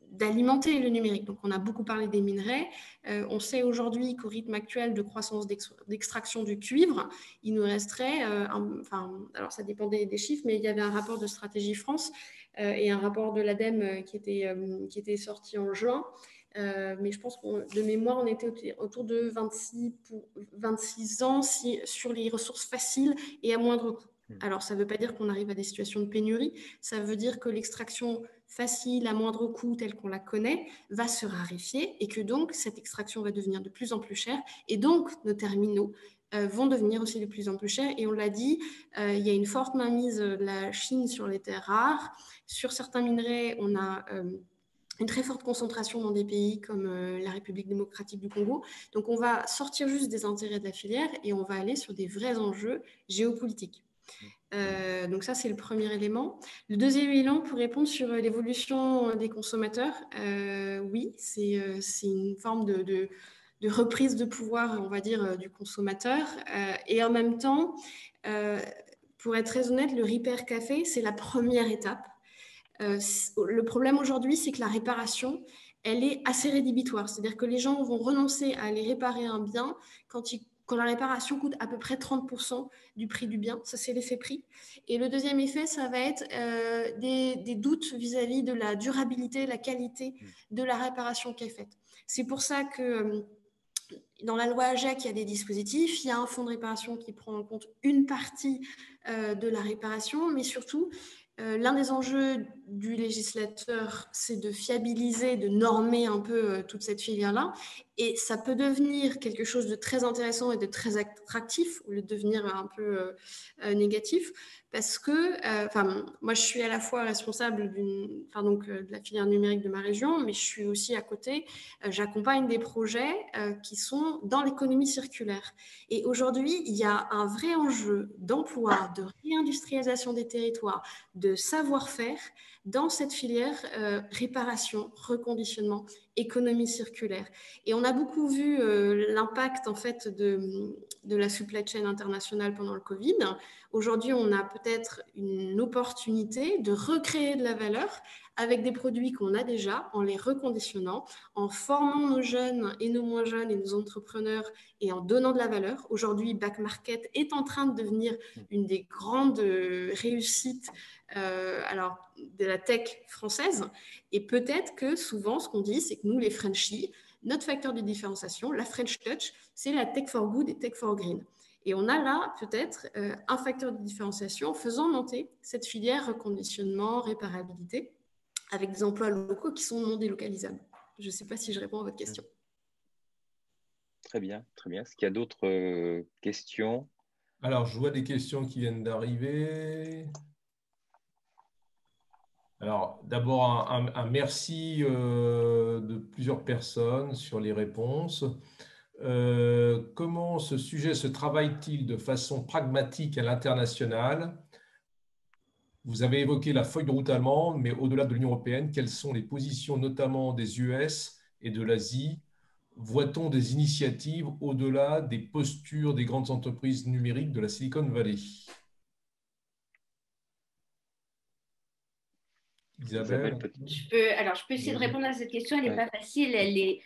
d'alimenter le numérique. Donc, on a beaucoup parlé des minerais. On sait aujourd'hui qu'au rythme actuel de croissance d'extraction du cuivre, il nous resterait, alors ça dépend des chiffres, mais il y avait un rapport de Stratégie France et un rapport de l'ADEME qui était sorti en juin. Mais je pense que de mémoire, on était autour de 26 ans sur les ressources faciles et à moindre coût. Alors, ça ne veut pas dire qu'on arrive à des situations de pénurie, ça veut dire que l'extraction facile, à moindre coût, telle qu'on la connaît, va se raréfier et que donc cette extraction va devenir de plus en plus chère et donc nos terminaux vont devenir aussi de plus en plus chers. Et on l'a dit, il y a une forte mainmise de la Chine sur les terres rares. Sur certains minerais, on a une très forte concentration dans des pays comme la République démocratique du Congo. Donc, on va sortir juste des intérêts de la filière et on va aller sur des vrais enjeux géopolitiques. Donc ça, c'est le premier élément. Le deuxième élément, pour répondre sur l'évolution des consommateurs, oui, c'est une forme de reprise de pouvoir, on va dire, du consommateur. Et en même temps, pour être très honnête, le Repair Café, c'est la première étape. Le problème aujourd'hui, c'est que la réparation, elle est assez rédhibitoire. C'est-à-dire que les gens vont renoncer à aller réparer un bien quand la réparation coûte à peu près 30% du prix du bien. Ça, c'est l'effet prix. Et le deuxième effet, ça va être des doutes vis-à-vis de la durabilité, la qualité de la réparation qui est faite. C'est pour ça que dans la loi AGEC, il y a des dispositifs. Il y a un fonds de réparation qui prend en compte une partie de la réparation, mais surtout, l'un des enjeux du législateur, c'est de fiabiliser, de normer un peu toute cette filière-là. Et ça peut devenir quelque chose de très intéressant et de très attractif, au lieu de devenir un peu négatif, parce que moi, je suis à la fois responsable de la filière numérique de ma région, mais je suis aussi à côté, j'accompagne des projets qui sont dans l'économie circulaire. Et aujourd'hui, il y a un vrai enjeu d'emploi, de réindustrialisation des territoires, de savoir-faire dans cette filière réparation, reconditionnement, économie circulaire. Et on a beaucoup vu l'impact en fait de la supply chain internationale pendant le Covid. Aujourd'hui, on a peut-être une opportunité de recréer de la valeur avec des produits qu'on a déjà, en les reconditionnant, en formant nos jeunes et nos moins jeunes et nos entrepreneurs et en donnant de la valeur. Aujourd'hui, Back Market est en train de devenir une des grandes réussites de la tech française. Et peut-être que souvent, ce qu'on dit, c'est que nous, les Frenchies, notre facteur de différenciation, la French Touch, c'est la Tech for Good et Tech for Green. Et on a là peut-être un facteur de différenciation en faisant monter cette filière reconditionnement, réparabilité, avec des emplois locaux qui sont non délocalisables. Je ne sais pas si je réponds à votre question. Très bien, très bien. Est-ce qu'il y a d'autres questions Alors, je vois des questions qui viennent d'arriver. Alors, d'abord, un merci de plusieurs personnes sur les réponses. Comment ce sujet se travaille-t-il de façon pragmatique à l'international? Vous avez évoqué la feuille de route allemande, mais au-delà de l'Union européenne, quelles sont les positions notamment des US et de l'Asie? Voit-on des initiatives au-delà des postures des grandes entreprises numériques de la Silicon Valley? Isabelle? Isabelle, peut-être. Je peux essayer de répondre à cette question. Elle n'est Ouais. pas facile. Elle est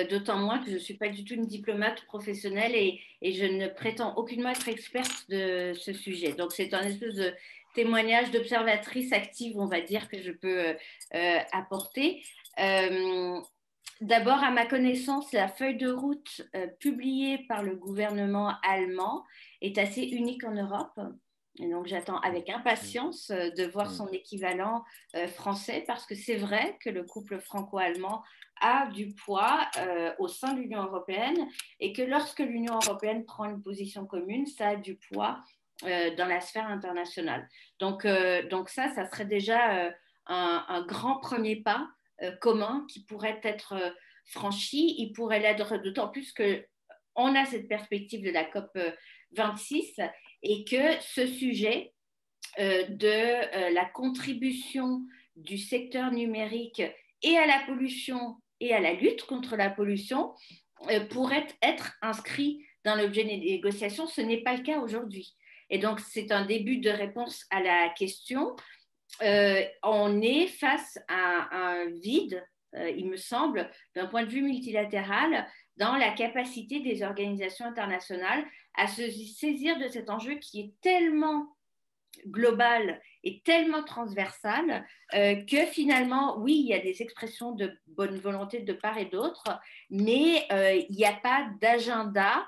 d'autant moins que je ne suis pas du tout une diplomate professionnelle et je ne prétends aucunement être experte de ce sujet. Donc, c'est un espèce de témoignage d'observatrice active, on va dire, que je peux apporter. D'abord, à ma connaissance, la feuille de route publiée par le gouvernement allemand est assez unique en Europe. Et donc, j'attends avec impatience de voir son équivalent français parce que c'est vrai que le couple franco-allemand a du poids au sein de l'Union européenne et que lorsque l'Union européenne prend une position commune, ça a du poids dans la sphère internationale. Donc ça serait déjà un grand premier pas commun qui pourrait être franchi. Il pourrait l'être d'autant plus qu'on a cette perspective de la COP 26 et que ce sujet de la contribution du secteur numérique et à la pollution et à la lutte contre la pollution pourrait être inscrit dans l'objet des négociations. Ce n'est pas le cas aujourd'hui. Et donc, c'est un début de réponse à la question. On est face à un vide, il me semble, d'un point de vue multilatéral, dans la capacité des organisations internationales à se saisir de cet enjeu qui est tellement global et tellement transversal que finalement, oui, il y a des expressions de bonne volonté de part et d'autre, mais il n'y a pas d'agenda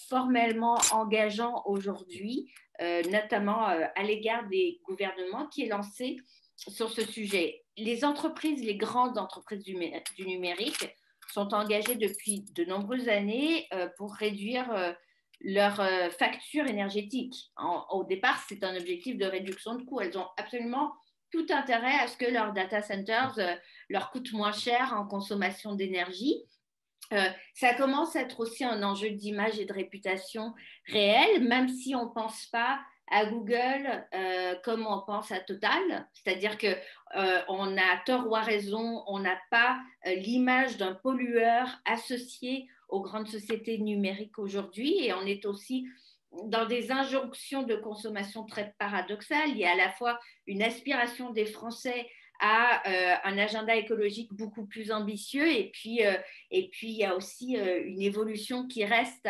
formellement engageant aujourd'hui, notamment à l'égard des gouvernements, qui est lancé sur ce sujet. Les entreprises, les grandes entreprises du numérique sont engagées depuis de nombreuses années pour réduire leur facture énergétique. Au départ, c'est un objectif de réduction de coûts. Elles ont absolument tout intérêt à ce que leurs data centers leur coûtent moins cher en consommation d'énergie. Ça commence à être aussi un enjeu d'image et de réputation réel, même si on ne pense pas à Google comme on pense à Total, c'est-à-dire que on a tort ou à raison, on n'a pas l'image d'un pollueur associé aux grandes sociétés numériques aujourd'hui, et on est aussi dans des injonctions de consommation très paradoxales. Il y a à la fois une aspiration des Français à un agenda écologique beaucoup plus ambitieux, et puis il y a aussi une évolution qui reste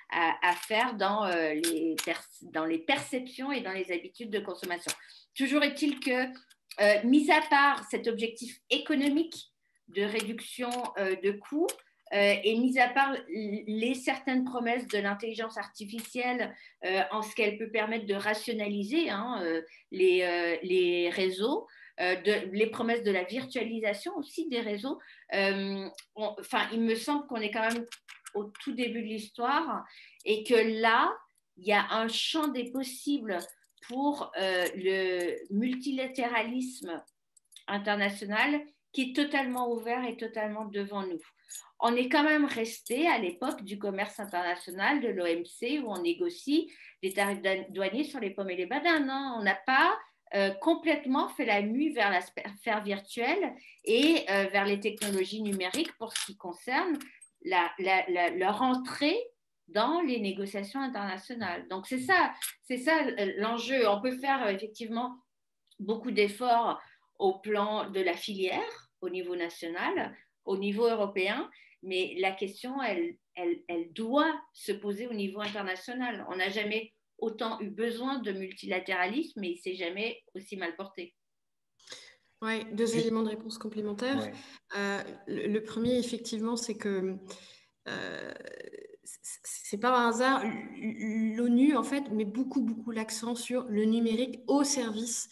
à faire dans les perceptions et dans les habitudes de consommation. Toujours est-il que, mis à part cet objectif économique de réduction de coûts, et mis à part les certaines promesses de l'intelligence artificielle en ce qu'elle peut permettre de rationaliser les réseaux, les promesses de la virtualisation aussi des réseaux, il me semble qu'on est quand même au tout début de l'histoire et que là, il y a un champ des possibles pour le multilatéralisme international qui est totalement ouvert et totalement devant nous. On est quand même resté à l'époque du commerce international, de l'OMC, où on négocie des tarifs douaniers sur les pommes et les bananes. On n'a pas complètement fait la mue vers la sphère virtuelle et vers les technologies numériques pour ce qui concerne leur entrée dans les négociations internationales. Donc, c'est ça l'enjeu. On peut faire effectivement beaucoup d'efforts au plan de la filière, au niveau national, au niveau européen, mais la question, elle doit se poser au niveau international. On n'a jamais autant eu besoin de multilatéralisme, mais il ne s'est jamais aussi mal porté. Oui, deux éléments de réponse complémentaires. Ouais. Le premier, effectivement, c'est que c'est pas un hasard. L'ONU, en fait, met beaucoup l'accent sur le numérique au service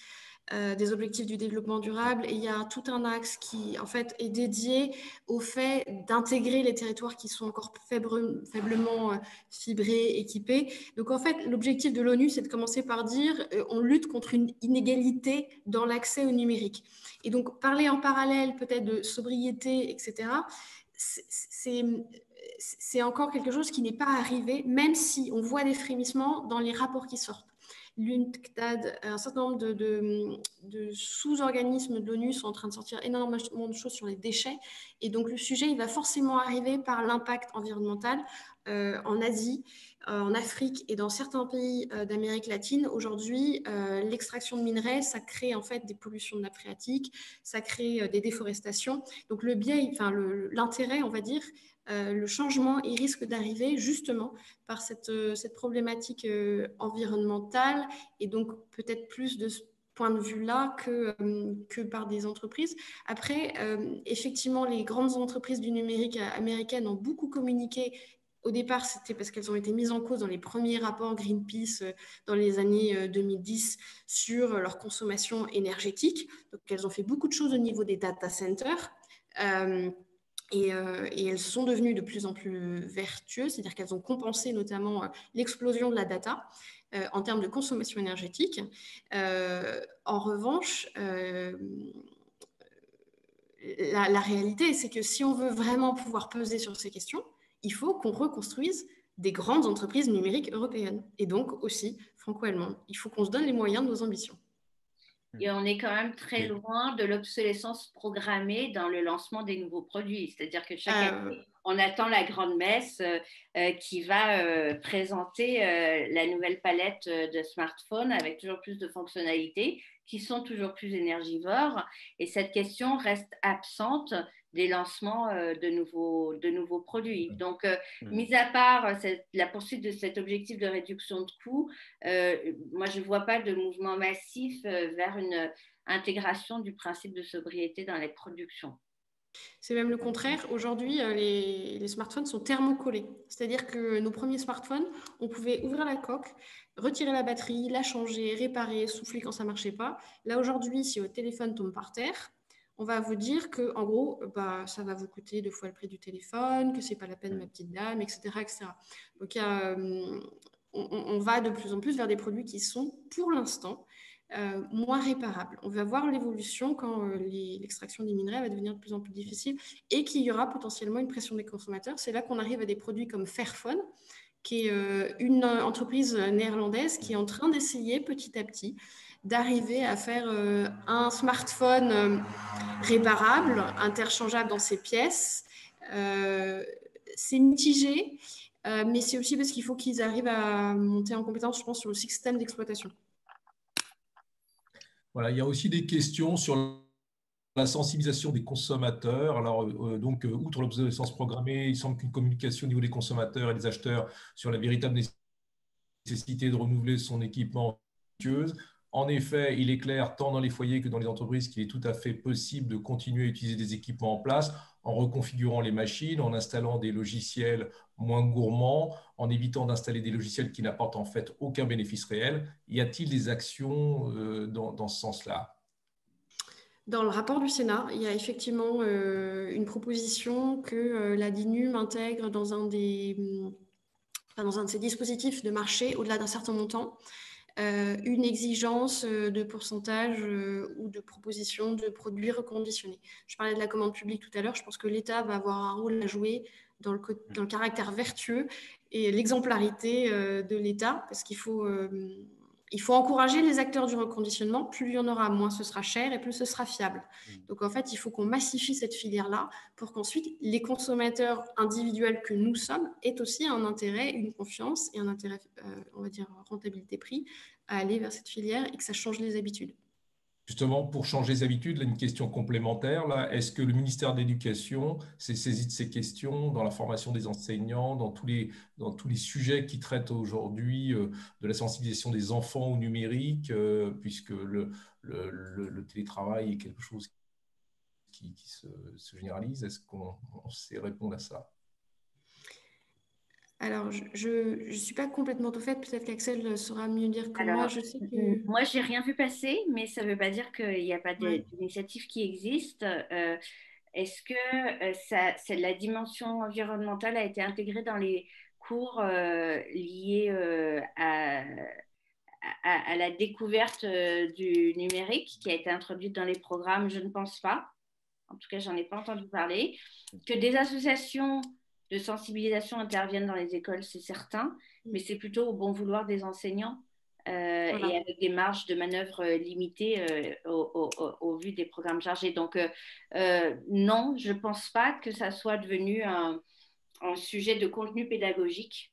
des objectifs du développement durable. Et il y a tout un axe qui, en fait, est dédié au fait d'intégrer les territoires qui sont encore faiblement fibrés, équipés. Donc, en fait, l'objectif de l'ONU, c'est de commencer par dire on lutte contre une inégalité dans l'accès au numérique. Et donc, parler en parallèle peut-être de sobriété, etc., c'est encore quelque chose qui n'est pas arrivé, même si on voit des frémissements dans les rapports qui sortent. L'UNCTAD, un certain nombre de sous-organismes de l'ONU sont en train de sortir énormément de choses sur les déchets. Et donc, le sujet, il va forcément arriver par l'impact environnemental en Asie, en Afrique et dans certains pays d'Amérique latine. Aujourd'hui, l'extraction de minerais, ça crée en fait des pollutions de nappe phréatique, ça crée des déforestations. Donc, l'intérêt, on va dire, le changement, il risque d'arriver justement par cette problématique environnementale et donc peut-être plus de ce point de vue-là que par des entreprises. Après, effectivement, les grandes entreprises du numérique américaines ont beaucoup communiqué. Au départ, c'était parce qu'elles ont été mises en cause dans les premiers rapports Greenpeace dans les années 2010 sur leur consommation énergétique. Donc, elles ont fait beaucoup de choses au niveau des data centers. Et elles sont devenues de plus en plus vertueuses, c'est-à-dire qu'elles ont compensé notamment l'explosion de la data en termes de consommation énergétique. En revanche, la réalité, c'est que si on veut vraiment pouvoir peser sur ces questions, il faut qu'on reconstruise des grandes entreprises numériques européennes et donc aussi franco-allemandes. Il faut qu'on se donne les moyens de nos ambitions. Et on est quand même très loin de l'obsolescence programmée dans le lancement des nouveaux produits. C'est-à-dire que chaque année, on attend la grande messe qui va présenter la nouvelle palette de smartphones avec toujours plus de fonctionnalités qui sont toujours plus énergivores. Et cette question reste absente des lancements de nouveaux produits. Donc, mis à part la poursuite de cet objectif de réduction de coûts, moi, je ne vois pas de mouvement massif vers une intégration du principe de sobriété dans les productions. C'est même le contraire. Aujourd'hui, les smartphones sont thermocollés. C'est-à-dire que nos premiers smartphones, on pouvait ouvrir la coque, retirer la batterie, la changer, réparer, souffler quand ça ne marchait pas. Là, aujourd'hui, si votre téléphone tombe par terre, on va vous dire que, en gros, ça va vous coûter 2 fois le prix du téléphone, que ce n'est pas la peine, ma petite dame, etc., etc. Donc, on va de plus en plus vers des produits qui sont, pour l'instant, moins réparables. On va voir l'évolution quand l'extraction des minerais va devenir de plus en plus difficile et qu'il y aura potentiellement une pression des consommateurs. C'est là qu'on arrive à des produits comme Fairphone, qui est une entreprise néerlandaise qui est en train d'essayer petit à petit d'arriver à faire un smartphone réparable, interchangeable dans ses pièces. C'est mitigé, mais c'est aussi parce qu'il faut qu'ils arrivent à monter en compétence, je pense, sur le système d'exploitation. Voilà, il y a aussi des questions sur la sensibilisation des consommateurs. Alors, outre l'obsolescence programmée, il semble qu'une communication au niveau des consommateurs et des acheteurs sur la véritable nécessité de renouveler son équipement vertueuse. En effet, il est clair, tant dans les foyers que dans les entreprises, qu'il est tout à fait possible de continuer à utiliser des équipements en place en reconfigurant les machines, en installant des logiciels moins gourmands, en évitant d'installer des logiciels qui n'apportent en fait aucun bénéfice réel. Y a-t-il des actions dans ce sens-là ? Dans le rapport du Sénat, il y a effectivement une proposition que la DINUM intègre dans un de ses dispositifs de marché au-delà d'un certain montant. Une exigence de pourcentage ou de proposition de produits reconditionnés. Je parlais de la commande publique tout à l'heure, je pense que l'État va avoir un rôle à jouer dans le caractère vertueux et l'exemplarité de l'État, parce qu'il faut encourager les acteurs du reconditionnement. Plus il y en aura, moins ce sera cher et plus ce sera fiable. Donc en fait, il faut qu'on massifie cette filière-là pour qu'ensuite les consommateurs individuels que nous sommes aient aussi un intérêt, une confiance et un intérêt, on va dire, rentabilité-prix à aller vers cette filière et que ça change les habitudes. Justement, pour changer les habitudes, là, une question complémentaire, là, est-ce que le ministère de l'Éducation s'est saisi de ces questions dans la formation des enseignants, dans tous les sujets qui traitent aujourd'hui de la sensibilisation des enfants au numérique, puisque le télétravail est quelque chose qui se généralise? Est-ce qu'on sait répondre à ça? Alors, je suis pas complètement au fait. Peut-être qu'Axel saura mieux dire que moi. Alors, Je sais que... moi, j'ai rien vu passer, mais ça ne veut pas dire qu'il n'y a pas Ouais. d'initiative qui existe. Est-ce que la dimension environnementale a été intégrée dans les cours liés à la découverte du numérique qui a été introduite dans les programmes? Je ne pense pas. En tout cas, j'en ai pas entendu parler. Que des associations de sensibilisation interviennent dans les écoles, c'est certain, mais c'est plutôt au bon vouloir des enseignants Voilà. et avec des marges de manœuvre limitées au vu des programmes chargés. Donc, non, je ne pense pas que ça soit devenu un sujet de contenu pédagogique.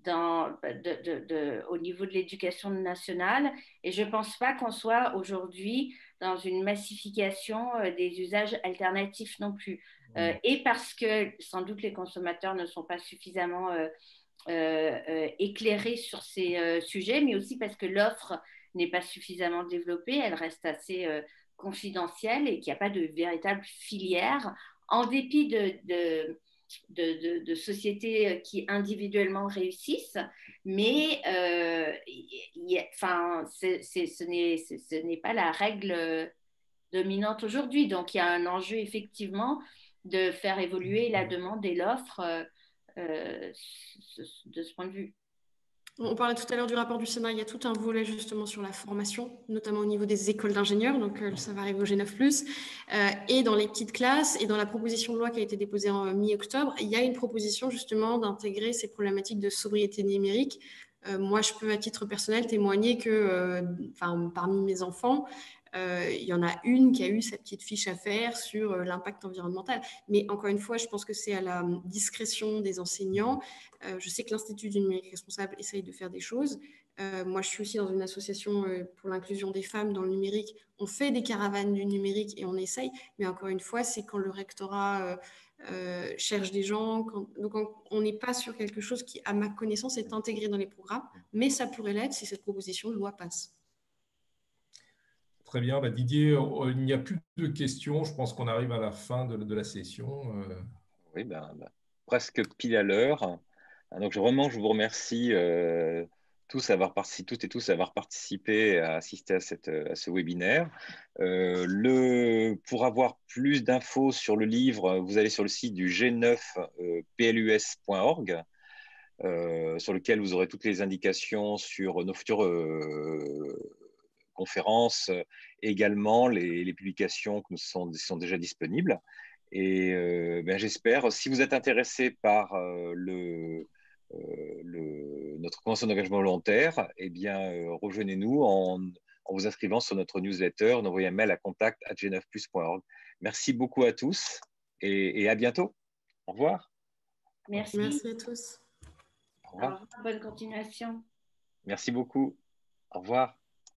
Au niveau de l'éducation nationale. Et je ne pense pas qu'on soit aujourd'hui dans une massification des usages alternatifs non plus. Et parce que sans doute les consommateurs ne sont pas suffisamment éclairés sur ces sujets, mais aussi parce que l'offre n'est pas suffisamment développée, elle reste assez confidentielle et qu'il n'y a pas de véritable filière, en dépit de sociétés qui individuellement réussissent, mais ce n'est pas la règle dominante aujourd'hui. Donc, il y a un enjeu effectivement de faire évoluer la demande et l'offre de ce point de vue. On parlait tout à l'heure du rapport du Sénat, il y a tout un volet justement sur la formation, notamment au niveau des écoles d'ingénieurs, donc ça va arriver au G9+, et dans les petites classes, et dans la proposition de loi qui a été déposée en mi-octobre, il y a une proposition justement d'intégrer ces problématiques de sobriété numérique. Moi, je peux à titre personnel témoigner que parmi mes enfants, il y en a une qui a eu sa petite fiche à faire sur l'impact environnemental. Mais encore une fois, je pense que c'est à la discrétion des enseignants. Je sais que l'Institut du numérique responsable essaye de faire des choses. Moi, je suis aussi dans une association pour l'inclusion des femmes dans le numérique. On fait des caravanes du numérique et on essaye. Mais encore une fois, c'est quand le rectorat cherche des gens. Donc, on n'est pas sur quelque chose qui, à ma connaissance, est intégré dans les programmes. Mais ça pourrait l'être si cette proposition de loi passe. Très bien. Didier, il n'y a plus de questions. Je pense qu'on arrive à la fin de la session. Oui, presque pile à l'heure. Donc, je vous remercie tous toutes et tous avoir participé à assister à ce webinaire. Pour avoir plus d'infos sur le livre, vous allez sur le site du g9plus.org, sur lequel vous aurez toutes les indications sur nos futures conférences, également les publications qui sont déjà disponibles. Et j'espère, si vous êtes intéressé par notre convention d'engagement volontaire, rejoignez-nous en vous inscrivant sur notre newsletter, en envoyant un mail à contact@g9plus.org. Merci beaucoup à tous et à bientôt. Au revoir. Merci. Merci à tous. Au revoir. Au revoir. Bonne continuation. Merci beaucoup. Au revoir.